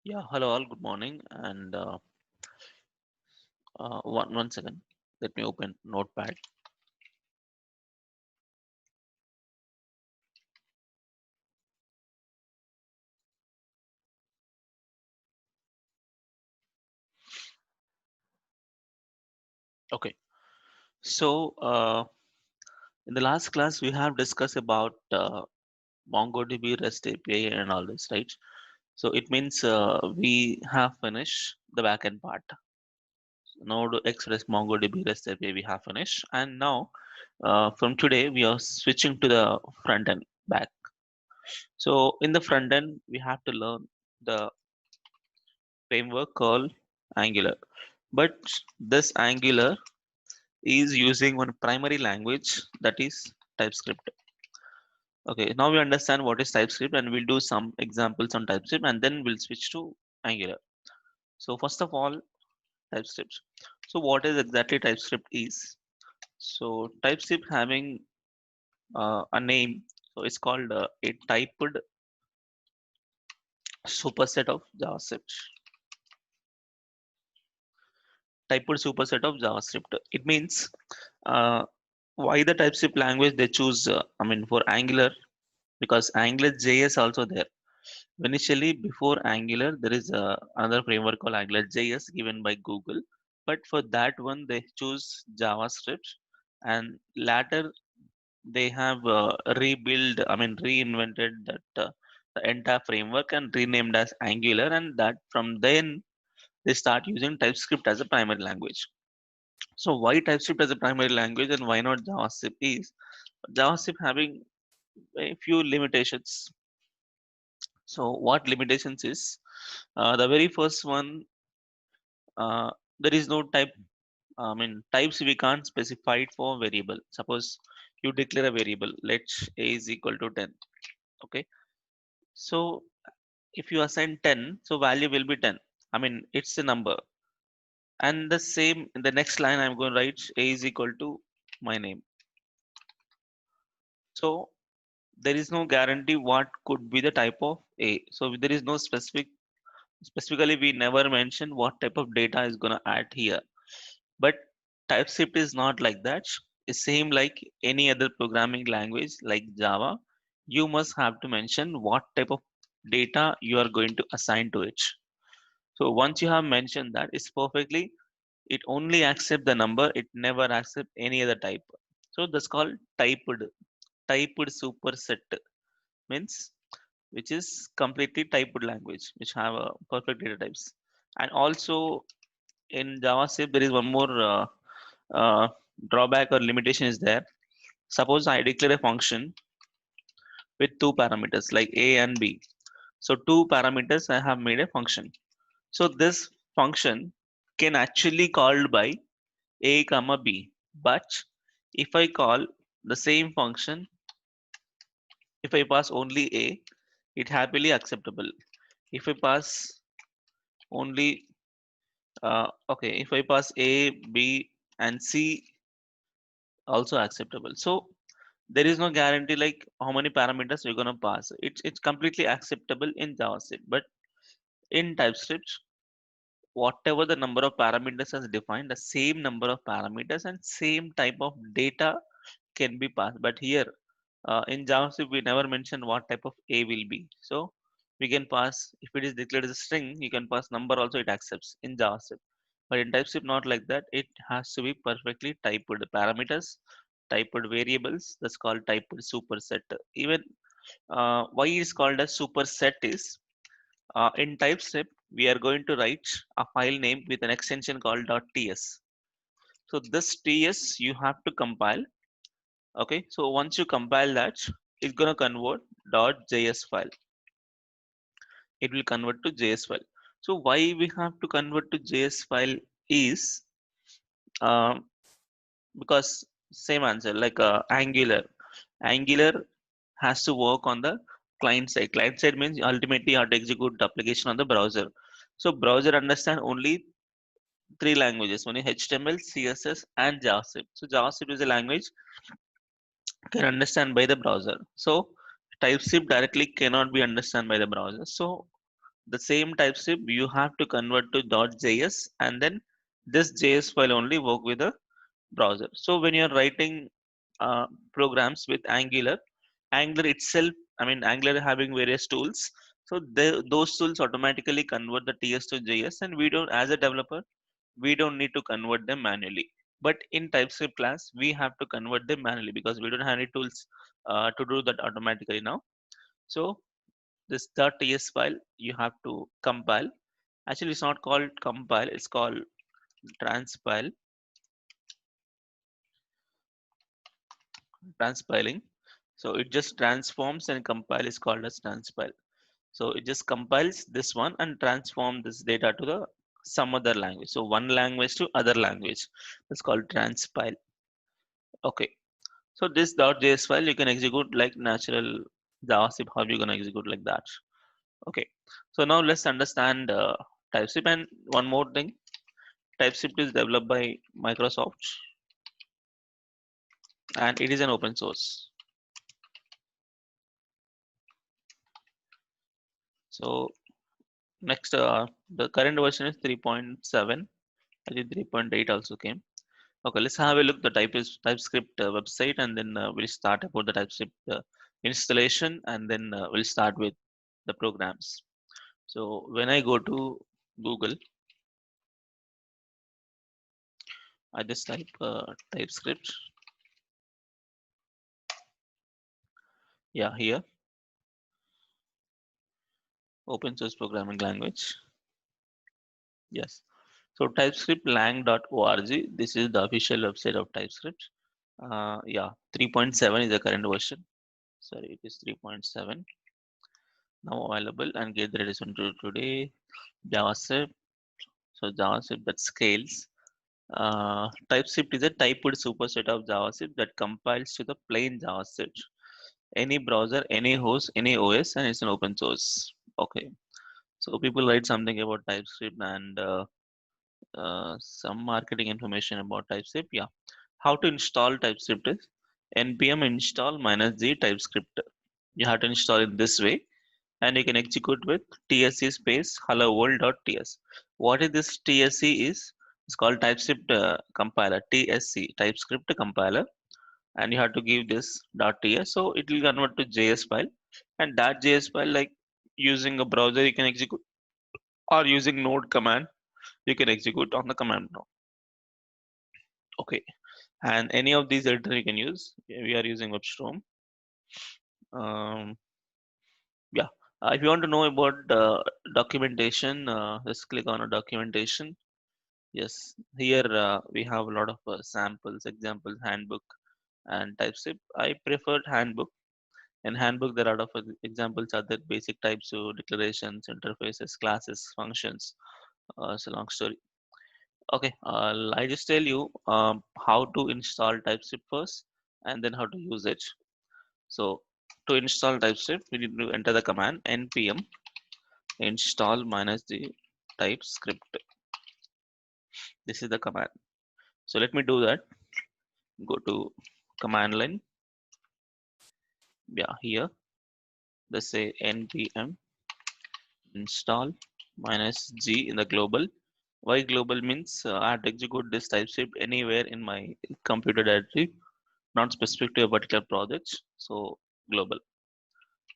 Yeah, hello all, good morning. And one second, let me open Notepad. Okay, so in the last class we have discussed about MongoDB REST API and all this, right? So it means we have finished the backend part. Node Express MongoDB REST API we have finished, and now from today we are switching to the front end back. So in the front end we have to learn the framework called Angular. But this Angular is using one primary language, that is TypeScript. Okay, now we understand what is TypeScript and we'll do some examples on TypeScript and then we'll switch to Angular. So first of all, TypeScript. So what is exactly TypeScript is? So TypeScript having a name, so it's called a typed superset of JavaScript. Typed superset of JavaScript. It means uh, why the TypeScript language they choose. I mean, for Angular, because Angular JS also there. Initially, before Angular, there is another framework called Angular JS given by Google. But for that one, they choose JavaScript, and later they have reinvented that the entire framework and renamed as Angular, and that from then they start using TypeScript as a primary language. So why TypeScript as a primary language and why not JavaScript is JavaScript having a few limitations. So what limitations is the very first one, uh, there is no type. I mean types we can't specify it for variable. Suppose you declare a variable. Let's a is equal to 10. Okay. So if you assign 10, so value will be 10. I mean it's a number. And the same in the next line, I'm going to write a is equal to my name. So there is no guarantee what could be the type of A. So there is no specifically we never mention what type of data is gonna add here. But TypeScript is not like that. It's same like any other programming language like Java. You must have to mention what type of data you are going to assign to it. So once you have mentioned that, it's perfectly it only accept the number, it never accept any other type. So that's called typed superset means which is completely typed language which have a perfect data types. And also in JavaScript there is one more uh, drawback or limitation is there. Suppose I declare a function with two parameters like a and b. So two parameters I have made a function. So this function can actually called by a comma b, but if I call the same function, if I pass only a, it happily acceptable. If I pass only okay, if I pass a b and c, also acceptable. So there is no guarantee like how many parameters you're going to pass. It's completely acceptable in JavaScript, but in TypeScript, whatever the number of parameters is defined, the same number of parameters and same type of data can be passed. But here in JavaScript we never mention what type of a will be. So we can pass, if it is declared as a string, you can pass number also, it accepts in JavaScript. But in TypeScript not like that, it has to be perfectly typed parameters, typed variables. That's called typed superset. Even why it's called as superset is in TypeScript we are going to write a file name with an extension called .ts. So this ts you have to compile. Okay, so once you compile that, it's gonna convert .js file. It will convert to JS file. So why we have to convert to JS file is um, because same answer like Angular. Angular has to work on the client side. Client side means ultimately you have to execute the application on the browser. So browser understand only three languages: one is HTML, CSS, and JavaScript. So JavaScript is a language can understand by the browser. So TypeScript directly cannot be understand by the browser. So the same TypeScript you have to convert to .js, and then this JS file only work with the browser. So when you're writing programs with Angular, Angular itself, I mean Angular having various tools, so those tools automatically convert the TS to JS, and we don't, as a developer, we don't need to convert them manually. But in TypeScript class, we have to convert them manually because we don't have any tools to do that automatically now. So this .ts file you have to compile. Actually, it's not called compile; it's called transpile, transpiling. So it just transforms and compile is called as transpile. So it just compiles this one and transform this data to the some other language. So one language to other language. It's called transpile. Okay. So this .js file you can execute like natural JavaScript. How you gonna execute like that? Okay. So now let's understand TypeScript. And one more thing, TypeScript is developed by Microsoft and it is an open source. So next, the current version is 3.7. I think 3.8 also came. Okay, let's have a look the TypeScript website, and then we'll start about the TypeScript installation, and then we'll start with the programs. So when I go to Google, I just type TypeScript. Yeah, here, open source programming language. Yes. So TypeScript lang.org. This is the official website of TypeScript. Yeah, 3.7 is the current version. Sorry, it is 3.7 now available, and get the latest one to today. JavaScript. So JavaScript that scales. TypeScript is a typed superset of JavaScript that compiles to the plain JavaScript. Any browser, any host, any OS, and it's an open source. Okay. So people write something about TypeScript and some marketing information about TypeScript. Yeah. How to install TypeScript is npm install -g TypeScript. You have to install it this way, and you can execute with tsc space hello world.ts. What is this tsc is? It's called TypeScript compiler, tsc TypeScript compiler, and you have to give this .ts, so it will convert to JS file, and that JS file, like using a browser, you can execute, or using node command, you can execute on the command prompt. Okay, and any of these editor you can use. We are using WebStorm. Um, yeah. If you want to know about documentation, just click on a documentation. Yes, here we have a lot of samples, examples, handbook, and TypeScript. I preferred handbook. In handbook, there are a lot of examples are there, basic types of declarations, interfaces, classes, functions. It's a long story. Okay, I just tell you how to install TypeScript first, and then how to use it. So to install TypeScript, we need to enter the command npm install -g TypeScript. This is the command. So let me do that. Go to command line. Yeah, here. Let's say npm install -g in the global. Why global means I have to execute this TypeScript anywhere in my computer directory, not specific to a particular project. So global.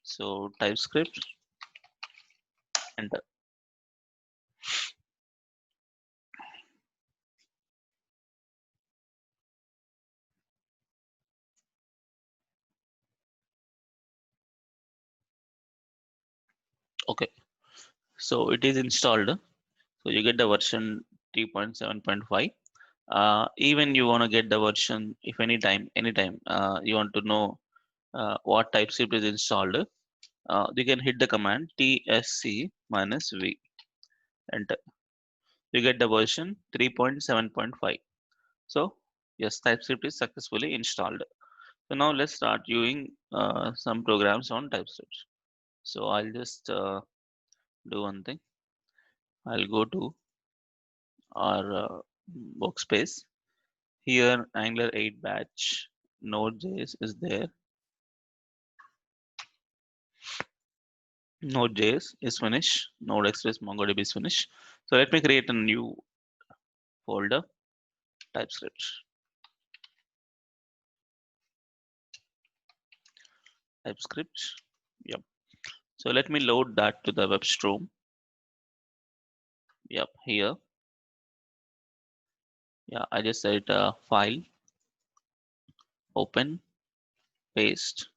So TypeScript, enter. Okay. So it is installed. So you get the version 3.7.5. Even you want to get the version if anytime you want to know what TypeScript is installed, you can hit the command tsc -v, enter. You get the version 3.7.5. So yes, TypeScript is successfully installed. So now let's start using some programs on TypeScript. So I'll just do one thing. I'll go to our workspace. Here, Angular 8 batch Node.js is there. Node.js is finished. Node Express MongoDB is finished. So let me create a new folder, TypeScript. TypeScript. Yep. So let me load that to the web stream. Yep, here. Yeah, I just said file, open, paste.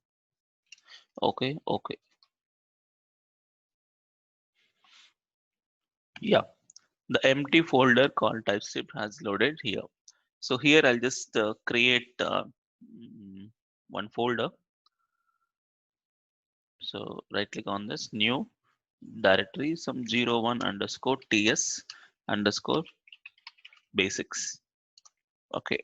Okay, okay. Yeah, the empty folder called TypeScript has loaded here. So here I'll just create mm, one folder. So right click on this new directory, some 01 underscore ts underscore basics. Okay.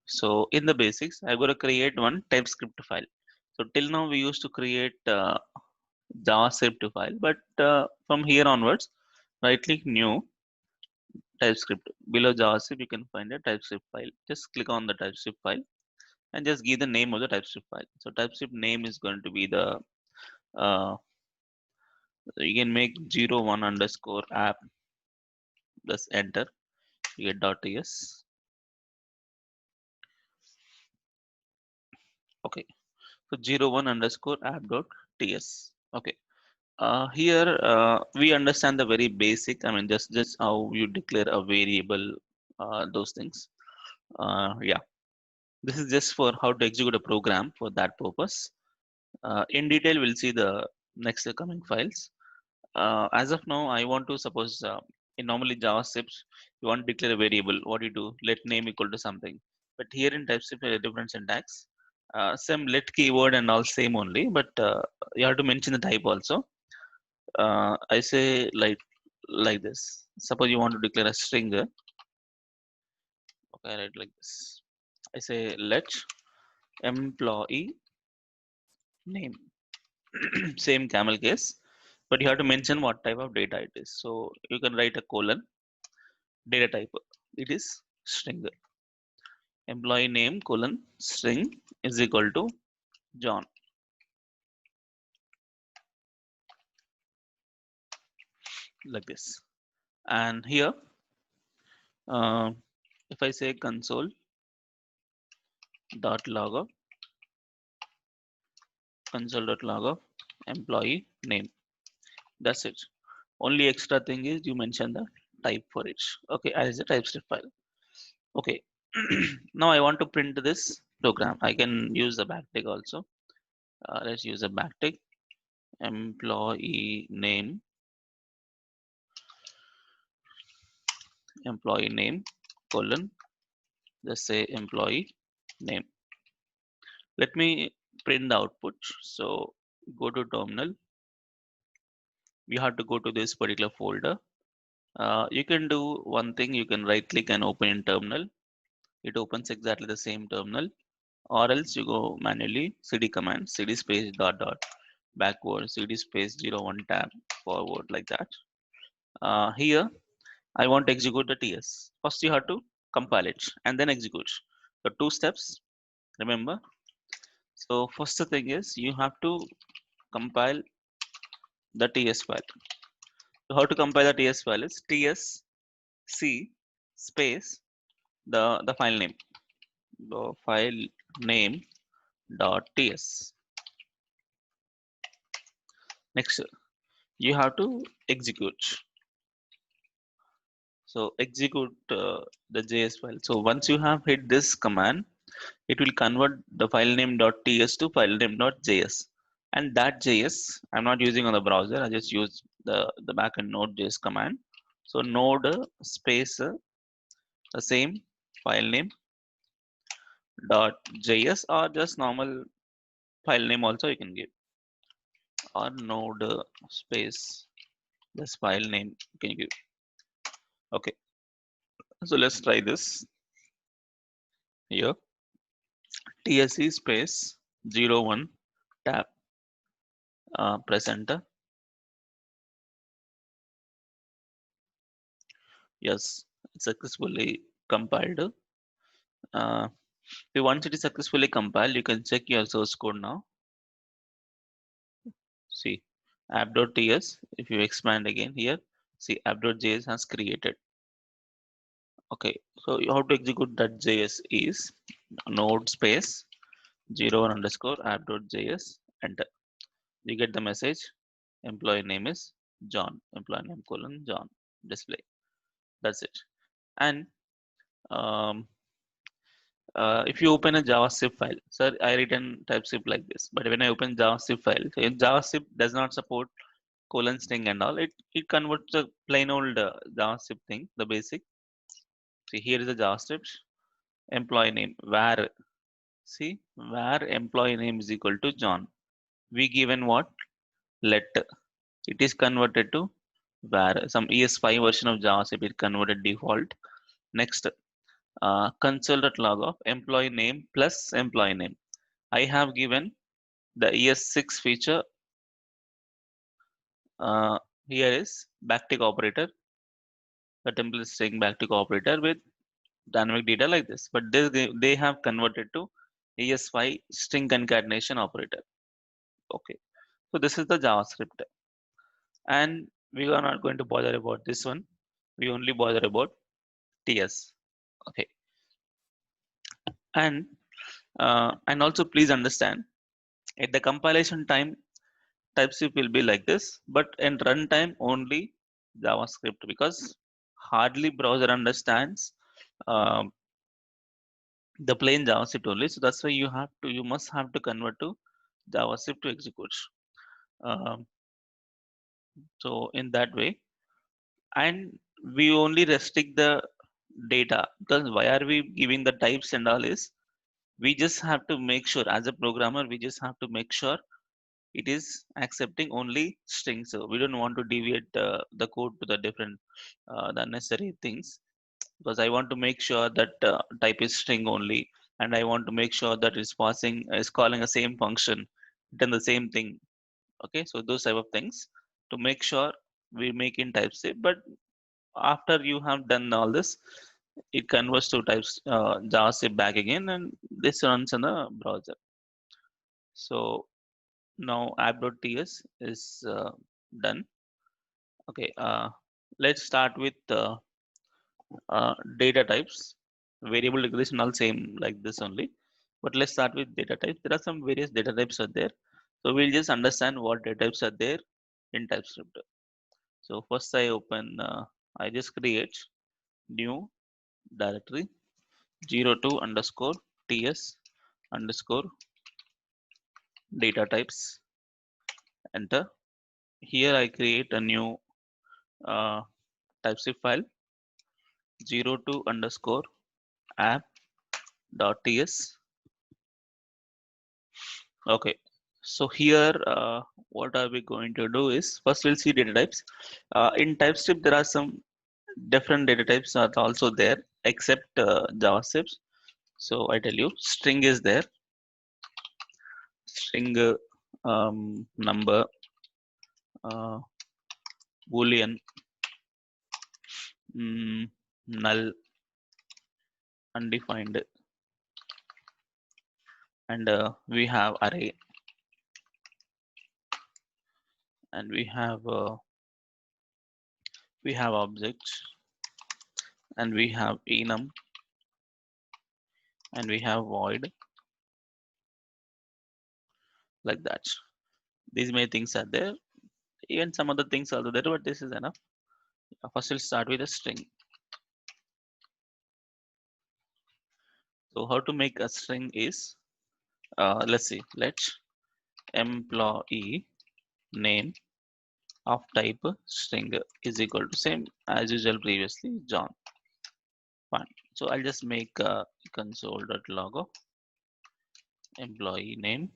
So in the basics, I'm going to create one TypeScript file. So till now we used to create JavaScript file, but from here onwards, right click new TypeScript. Below JavaScript, you can find a TypeScript file. Just click on the TypeScript file and just give the name of the TypeScript file. So TypeScript name is going to be the you can make 01 underscore app, plus enter, you get .ts. Okay, so 01 underscore app dot ts. Okay. Here we understand the very basic. I mean, just how you declare a variable, those things. Yeah, this is just for how to execute a program for that purpose. In detail, we'll see the next coming files. As of now, I want to suppose in normally JavaScript, you want to declare a variable. What do you do? Let name equal to something. But here in TypeScript, a different syntax. Same let keyword and all same only, but you have to mention the type also. I say like this. Suppose you want to declare a string. Okay, I write like this. I say let employee name. Same camel case, but you have to mention what type of data it is. So you can write a colon data type. It is string. Employee name colon string is equal to John, like this. And here, uh, if I say console dot log of employee name, that's it. Only extra thing is you mention the type for it. Okay, as a TypeScript file. Okay. Now I want to print this program. I can use the backtick also. Let's use a backtick. Employee name, colon, just say employee name. Let me print the output. So go to terminal. You have to go to this particular folder. You can do one thing. You can right click and open in terminal. It opens exactly the same terminal. Or else you go manually cd command, cd space dot dot backward, cd space 01 tab forward, like that. Here I want to execute the TS. First you have to compile it and then execute. So two steps, remember. So first thing is you have to compile the TS file. So how to compile the TS file is tsc space the file name. The file name dot ts. Next you have to execute. So execute the JS file. So once you have hit this command, it will convert the file name .ts to file name .js. And that JS, I'm not using on the browser. I just use the backend Node.js command. So Node space the same file name .js, or just normal file name also you can give, or Node space this file name you can give. Okay, so let's try this here. TSC space 01 tab, press enter. Yes, it's successfully compiled. Uh, once it is successfully compiled, you can check your source code now. See, app.ts. If you expand again here, see app.js has created. Okay, so how to execute that JS is node space 01 underscore app.js, enter. You get the message. Employee name is John. Employee name colon John. Display. That's it. And um, if you open a JavaScript file, sir, I written TypeScript like this, but when I open JavaScript file, so in JavaScript does not support colon string and all. It converts a plain old JavaScript thing, the basic. See, here is the JavaScript employee name where, see, where employee name is equal to John. We given what? Let. It is converted to where some ES5 version of JavaScript is converted default. Next, console.log of employee name plus employee name. I have given the ES6 feature. Uh, Here is backtick operator. The template string backtick operator with dynamic data like this. But they have converted to ES5 string concatenation operator. Okay. So this is the JavaScript. And we are not going to bother about this one. We only bother about TS. Okay. And also please understand at the compilation time TypeScript will be like this, but in runtime only JavaScript because hardly browser understands um, the plain JavaScript only. So that's why you must have to convert to JavaScript to execute. Um, so in that way, and we only restrict the data because why are we giving the types and all is we just have to make sure as a programmer we just have to make sure it is accepting only strings. So we don't want to deviate the code to the different the unnecessary things because I want to make sure that type is string only, and I want to make sure that it's passing is calling a same function, then the same thing. Okay, so those type of things to make sure we make in typeset. But after you have done all this, it converts to types JavaScript back again, and this runs in the browser. So now app.ts is done. Okay, let's start with data types. Variable declaration all same like this only. But let's start with data types. There are some various data types are there. So we'll just understand what data types are there in TypeScript. So first I just create new directory 02 underscore ts underscore data types. Enter. Here I create a new uh, TypeScript file 02 underscore app dot ts. Okay, so here what are we going to do is first we'll see data types. In TypeScript there are some different data types are also there except JavaScript. So I tell you string is there, string number, uh, boolean, null, undefined, and we have array, and we have objects, and we have enum, and we have void, like that. These many things are there. Even some other things are there, but this is enough. First we'll start with a string. So how to make a string is let's see, let employee name of type string is equal to same as usual previously John. Fine. So I'll just make console.log of employee name.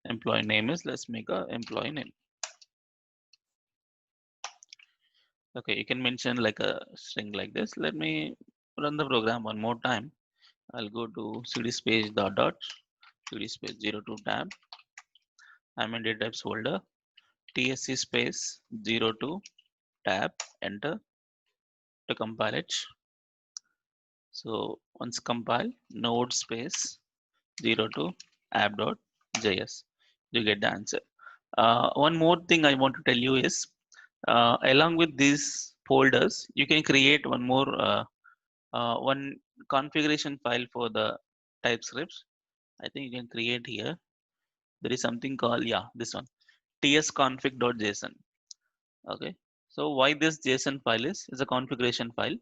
Employee name is, let's make a employee name. Okay, you can mention like a string like this. Let me run the program one more time. I'll go to cd space dot cd space 02 tab. I'm in data types folder. tsc space 02 tab. Enter to compile it. So once compile, node space 02 app.js. you get the answer. One more thing I want to tell you is, along with these folders, you can create one configuration file for the TypeScripts. I think you can create here. There is something called, yeah, this one, tsconfig.json. Okay. So why this JSON file is a configuration file.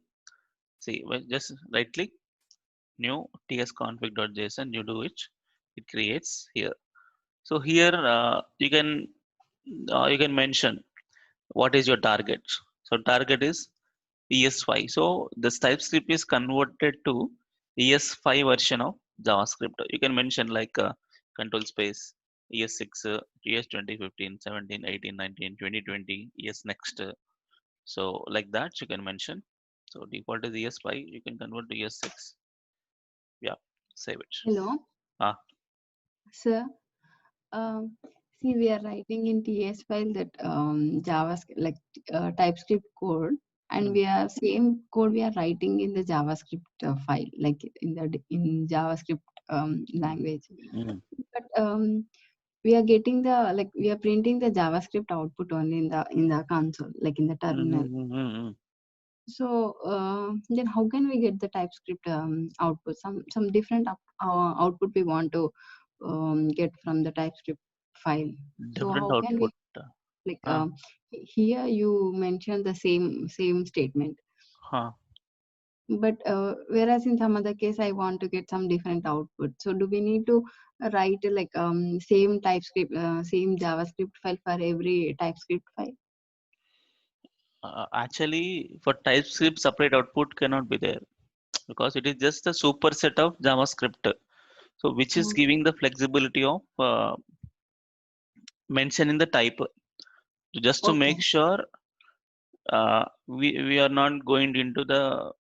See, well, just right click, new tsconfig.json. You do it creates here. So here you can mention what is your target. So target is ES5. So this TypeScript is converted to ES5 version of JavaScript. You can mention like control space ES6, ES 2015, 17, 18, 19, 2020, ES next. So like that you can mention. So default is ES5. You can convert to ES6. Yeah, save it. Hello, Ah, sir. See, we are writing in TS file that JavaScript, like TypeScript code, and mm, we are same code we are writing in the JavaScript file, like in JavaScript language. mm, But we are getting the like we are printing the JavaScript output only in the console, like in the mm, terminal. mm, mm, mm, mm. So then, how can we get the TypeScript output? Some different output we want to get from the TypeScript file. So Different how can we output. like Ah, here you mentioned the same statement, huh. but whereas in some other case I want to get some different output. So do we need to write like same TypeScript, same JavaScript file for every TypeScript file? Actually, for TypeScript, separate output cannot be there because it is just a superset of JavaScript. So, which is Okay. giving the flexibility of mentioning the type, just to make Okay. sure we are not going into the,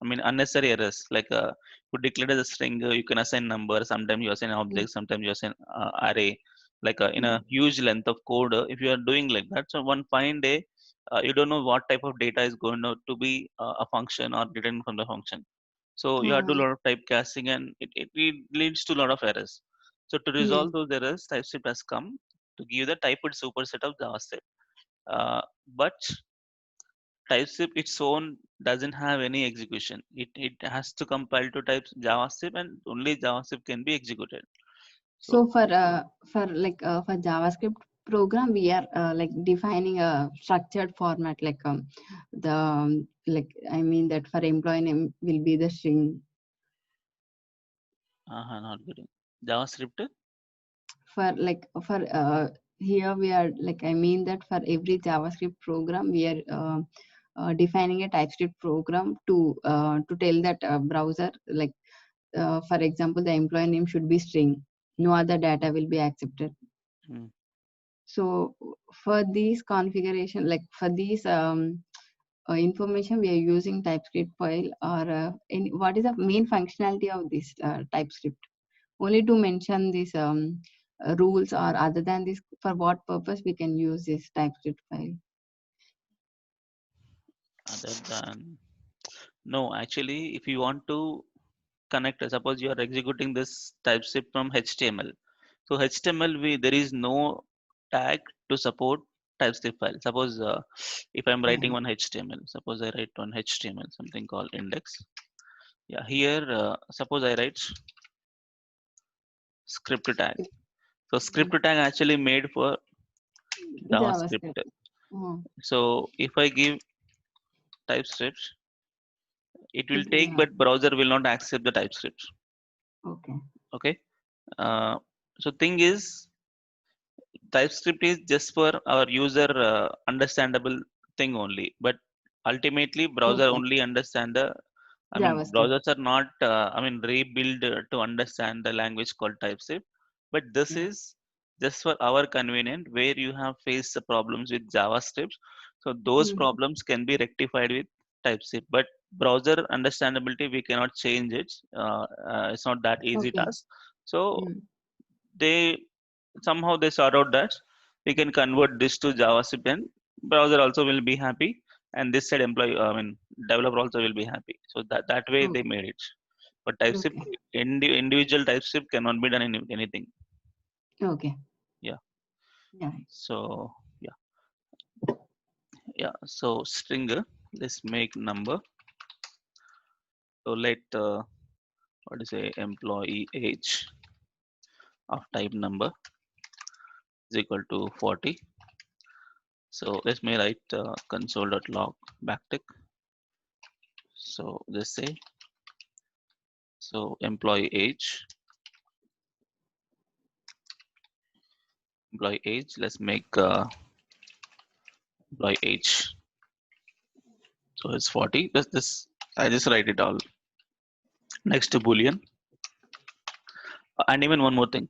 I mean, unnecessary errors. Like you declare as a string, you can assign number. Sometimes you assign Mm. object. Sometimes you assign array. Like in a Mm. huge length of code, if you are doing like that, so one fine day, you don't know what type of data is going to be a function or written from the function. So you have to do a lot of typecasting, and it leads to a lot of errors. So to Yes. resolve those errors, TypeScript has come to give the typed superset of JavaScript. But TypeScript its own doesn't have any execution. It has to compile to types JavaScript, and only JavaScript can be executed. So For JavaScript program, we are like defining a structured format, like like I mean that for employee name will be the string. not getting JavaScript. For here we are like I mean that for every JavaScript program we are defining a TypeScript program to tell that browser like for example the employee name should be string, no other data will be accepted. Hmm. So for these configuration, like for these information, we are using TypeScript file or what is the main functionality of this TypeScript? Only to mention these rules, or other than this, for what purpose we can use this TypeScript file? Other than, no, actually, if you want to connect, suppose you are executing this TypeScript from HTML. So HTML, there is no tag to support TypeScript file. Suppose if I'm writing Okay. one HTML, suppose I write one HTML, something called index. Yeah, here suppose I write script tag. So Mm. script tag actually made for JavaScript. JavaScript. Oh, So if I give TypeScript, it will take, yeah. but browser will not accept the TypeScript. Okay. Okay. Uh, so thing is, TypeScript is just for our user understandable thing only, but ultimately browser Okay. only understand the. I mean, JavaScript. browsers are not. I mean, rebuild to understand the language called TypeScript, but this Yeah. is just for our convenient where you have faced the problems with JavaScript. So those Mm. problems can be rectified with TypeScript, but browser understandability we cannot change it. It's not that easy Okay. task. So Mm. they somehow they sort out that we can convert this to JavaScript, and browser also will be happy, and this side employee, I mean, developer also will be happy. So that way they Okay. made it. But TypeScript, Okay. individual TypeScript cannot be done in anything. Okay. Yeah. Yeah. So yeah, so string, let's make number. So let what is a employee age of type number is equal to 40. So let me write console.log backtick. So let's say, so employee age, let's make employee age. So it's 40. This I just write it all. Next to boolean, and even one more thing.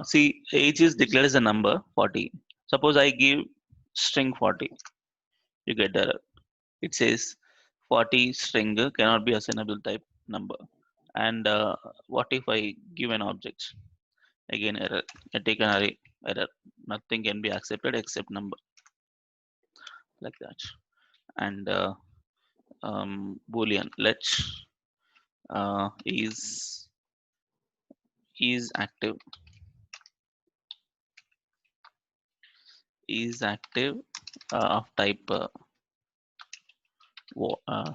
See, age is declared as a number 40. Suppose I give string 40, you get error. It says 40 string cannot be assignable type number. And what if I give an object? Again error. I take an array, error. Nothing can be accepted except number, like that. And boolean, let's is active, is active of type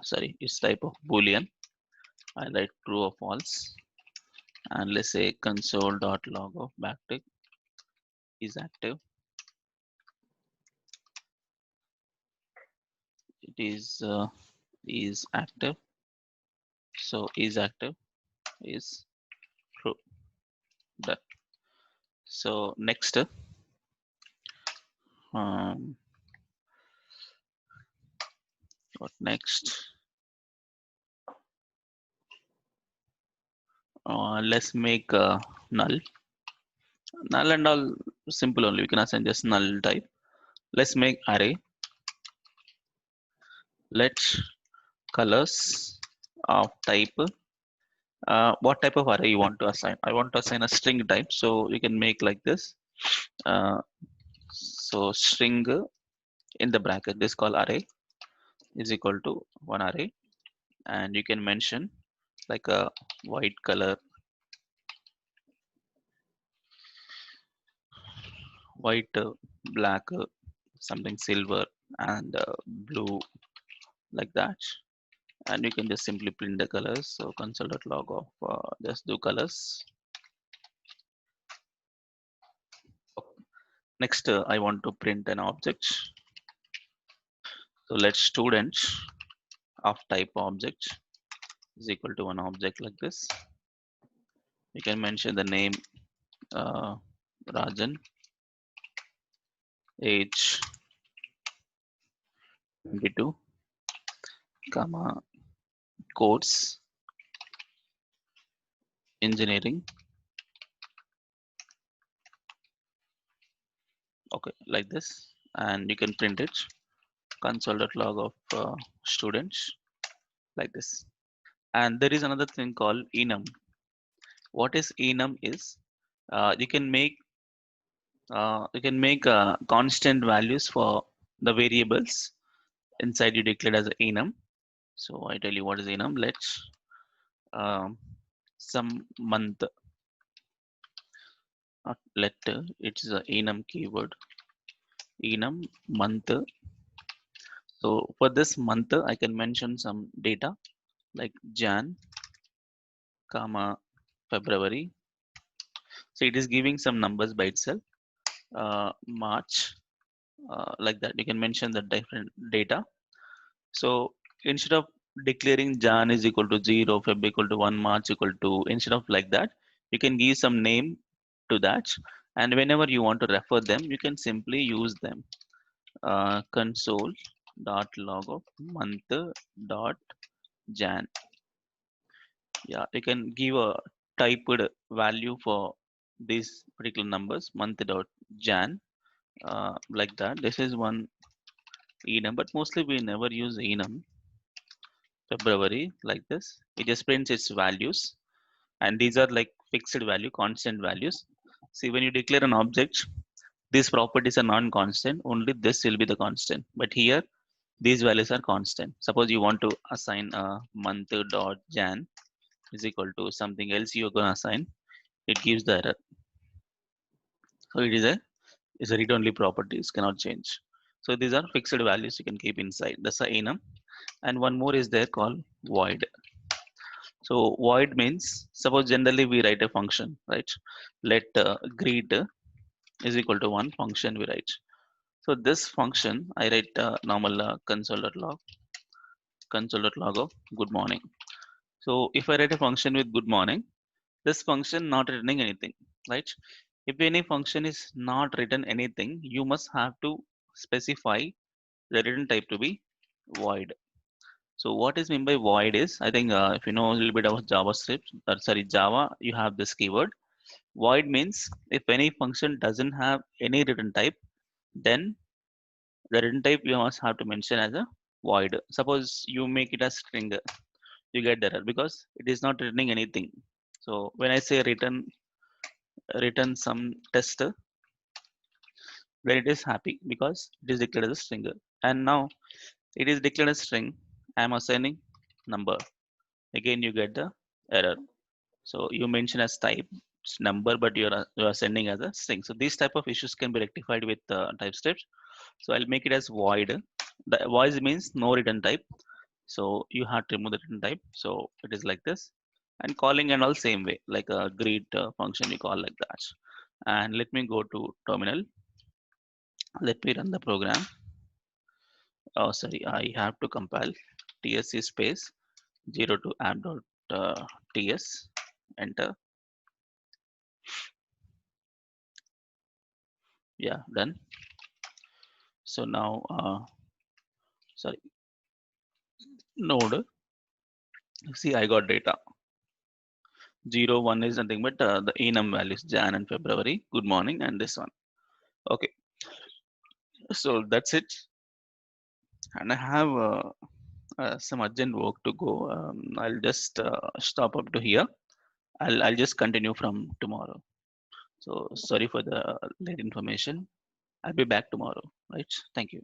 sorry, it's type of boolean. I write true or false, and let's say console.log of backtick is active. It is active. So is active is true. Done. So next, um, what next? Let's make null. Null and all simple only. We can assign just null type. Let's make array. Let's colors of type. What type of array you want to assign? I want to assign a string type. So you can make like this. Uh, so string in the bracket, this called array is equal to one array, and you can mention like a white color, white, black, something silver, and blue, like that. And you can just simply print the colors. So console.log of just do colors. Next, I want to print an object. So let student of type object is equal to one object, like this. You can mention the name Rajan, age 22, comma, course engineering. Okay, like this. And you can print it console.log of students, like this. And there is another thing called enum. What is enum is, you can make constant values for the variables inside you declared as enum. So I tell you what is enum. Let's some month, not letter, it's a enum keyword, enum month. So for this month I can mention some data like Jan, comma, February. So it is giving some numbers by itself. March, like that. You can mention the different data. So instead of declaring Jan is equal to 0, Feb equal to 1, March equal to, instead of like that, you can give some name to that. And whenever you want to refer them, you can simply use them. Console.log of month dot Jan. Yeah, you can give a typed value for these particular numbers, month dot Jan, like that. This is one enum, but mostly we never use enum. February, like this. It just prints its values, and these are like fixed value, constant values. See, when you declare an object, these properties are non-constant. Only this will be the constant. But here, these values are constant. Suppose you want to assign a month dot Jan is equal to something else you're gonna assign. It gives the error. So it is a is a read-only properties, cannot change. So these are fixed values you can keep inside. That's the enum. And one more is there called void. So void means, suppose generally we write a function, right? Let greet is equal to one function we write. So this function I write normal console.log of good morning. So if I write a function with good morning, this function not returning anything, right? If any function is not written anything, you must have to specify the return type to be void. So what is meant by void is, I think if you know a little bit about JavaScript, sorry, Java, you have this keyword. Void means if any function doesn't have any return type, then the return type you must have to mention as a void. Suppose you make it as string, you get error because it is not returning anything. So when I say return some test, then it is happy because it is declared as a string. And now it is declared as string. I am assigning number. Again, you get the error. So you mention as type number, but you are sending as a string. So these type of issues can be rectified with TypeScript. So I'll make it as void. The void means no return type. So you have to remove the return type. So it is like this. And calling and all same way, like a greet function you call like that. And let me go to terminal. Let me run the program. Oh, sorry, I have to compile tsc space 0 to app.ts. Enter. Yeah, done. So now, sorry, node. See, I got data. 0, 1 is nothing but the enum values, Jan and February. Good morning, and this one. Okay, so that's it. And I have some urgent work to go. I'll just stop up to here. I'll just continue from tomorrow. So sorry for the late information. I'll be back tomorrow. Right? Thank you.